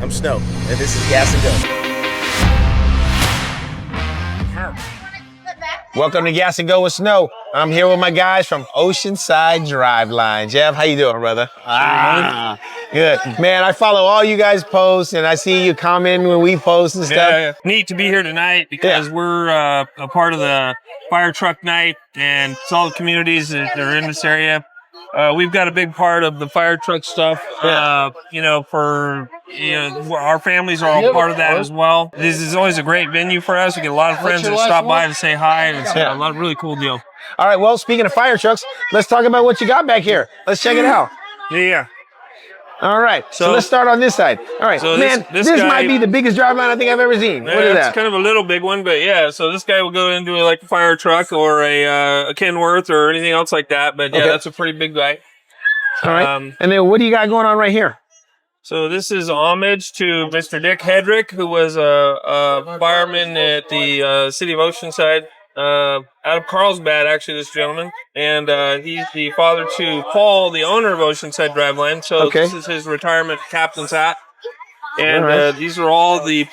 I'm Snow, and this is Gas and Go. Welcome to Gas and Go with Snow. I'm here with my guys from Oceanside Driveline. Jeff, how you doing, brother? Good. Man, I follow all you guys' posts, and I see you comment when we post and stuff. Yeah. Neat to be here tonight because we're a part of the fire truck night, and it's all the communities that are in this area. We've got a big part of the fire truck stuff, our families are all part of that as well. This is always a great venue for us. We get a lot of friends that stop by to say hi, and it's a lot of really cool deal. All right, well, speaking of fire trucks, let's talk about what you got back here. Let's check it out. Yeah. All right, so let's start on this side. All right, so man, this guy, might be the biggest driveline I think I've ever seen. What is that? It's kind of a little big one, but yeah. So this guy will go into like a fire truck or a Kenworth or anything else like that. But yeah, that's a pretty big guy. All right, and then what do you got going on right here? So this is homage to Mr. Dick Hedrick, who was a fireman at the city of Oceanside. Out of Carlsbad, actually, this gentleman. And he's the father to Paul, the owner of Oceanside Driveline. So this is his retirement captain's hat. And these are all the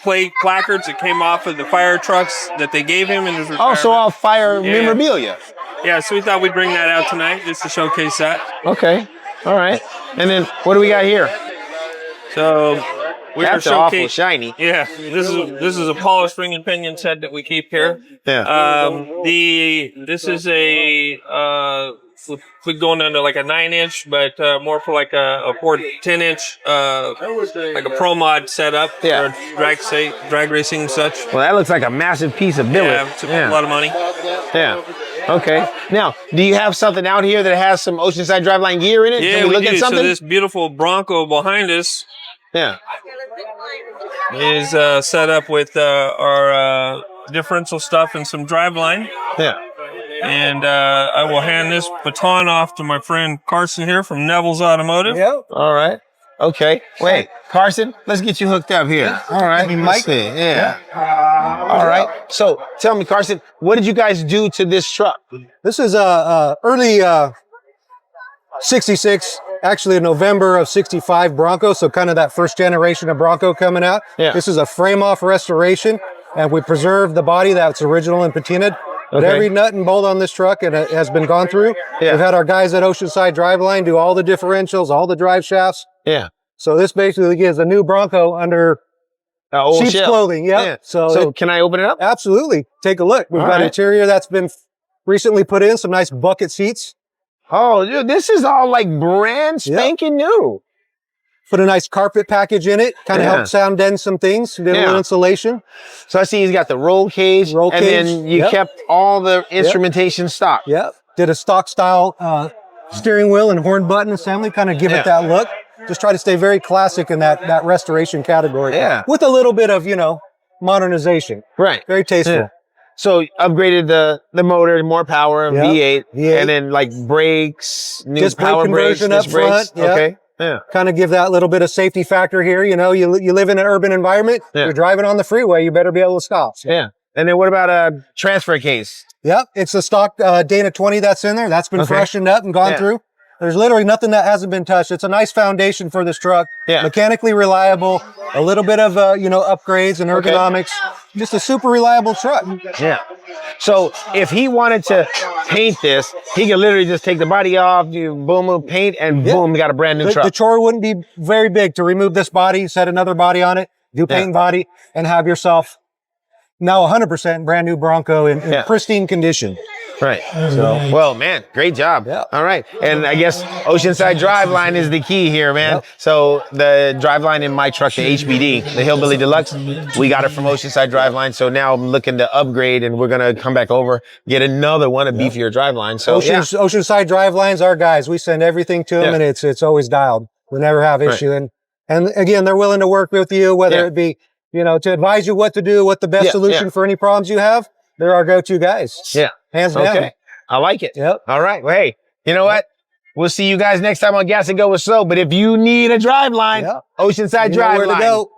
placards that came off of the fire trucks that they gave him in his retirement. Also all fire memorabilia. Yeah, so we thought we'd bring that out tonight just to showcase that. Okay. All right. And then what do we got here? So that's awful shiny. Yeah, this is a polished ring and pinion set that we keep here. Yeah. This is a we're going into like a 9-inch, but more for like a Ford 10-inch, like a pro mod setup for drag racing and such. Well, that looks like a massive piece of billet. Yeah, it's a lot of money. Yeah. Okay. Now, do you have something out here that has some Oceanside Driveline gear in it? Yeah, Can we look at something? So this beautiful Bronco behind us. Yeah. Is set up with our differential stuff and some driveline. Yeah. And I will hand this baton off to my friend Carson here from Neville's Automotive. Yep. All right. Okay. Wait, Carson, let's get you hooked up here. All right. Let's see. Yeah. All right. So tell me, Carson, what did you guys do to this truck? This is a early 66, actually in November of 65 Bronco. So kind of that first generation of Bronco coming out. Yeah. This is a frame off restoration, and we preserved the body that's original and patinaed. But every nut and bolt on this truck and it has been gone through. Yeah. We've had our guys at Oceanside Driveline do all the differentials, all the drive shafts. Yeah. So this basically gives a new Bronco under sheep's clothing. Yep. Yeah. So can I open it up? Absolutely. Take a look. We've got an interior that's been recently put in, some nice bucket seats. Oh, dude, this is all like brand spanking new. Put a nice carpet package in it, kind of help sound deaden some things, did a little insulation. So I see he's got the roll cage, and then you kept all the instrumentation stock. Yep. Did a stock style steering wheel and horn button assembly, kind of give it that look. Just try to stay very classic in that restoration category. Yeah. With a little bit of, modernization. Right. Very tasteful. Yeah. So upgraded the motor, more power, V8, and then like brakes, new just power brakes, conversion up front. Okay. Yeah. Kind of give that little bit of safety factor here. You live in an urban environment. Yeah. You're driving on the freeway. You better be able to stop. Yeah. And then what about a transfer case? Yep. It's a stock Dana 20 that's in there. That's been freshened up and gone through. There's literally nothing that hasn't been touched. It's a nice foundation for this truck. Yeah. Mechanically reliable. A little bit of upgrades and ergonomics. Just a super reliable truck. Yeah. So if he wanted to paint this, he could literally just take the body off, do boom, paint, and boom, got a brand new truck. The chore wouldn't be very big to remove this body, set another body on it, do paint and body, and have yourself now 100% brand new Bronco in pristine condition. Right. So, well, man, great job. Yeah. All right. And I guess Oceanside Driveline is the key here, man. Yep. So the driveline in my truck, the HBD, the Hillbilly Deluxe, we got it from Oceanside Driveline. So now I'm looking to upgrade, and we're going to come back over, get another one, a beefier driveline. So Oceanside Driveline's our guys. We send everything to them, and it's always dialed. We never have issue. Right. And again, they're willing to work with you, whether it be, to advise you what to do, what the best solution for any problems you have. They're our go-to guys. Yeah. Hands down. Okay. I like it. Yep. All right. Well, hey, you know what? We'll see you guys next time on Gas and Go with Snow. But if you need a driveline, Oceanside Driveline. Where to go.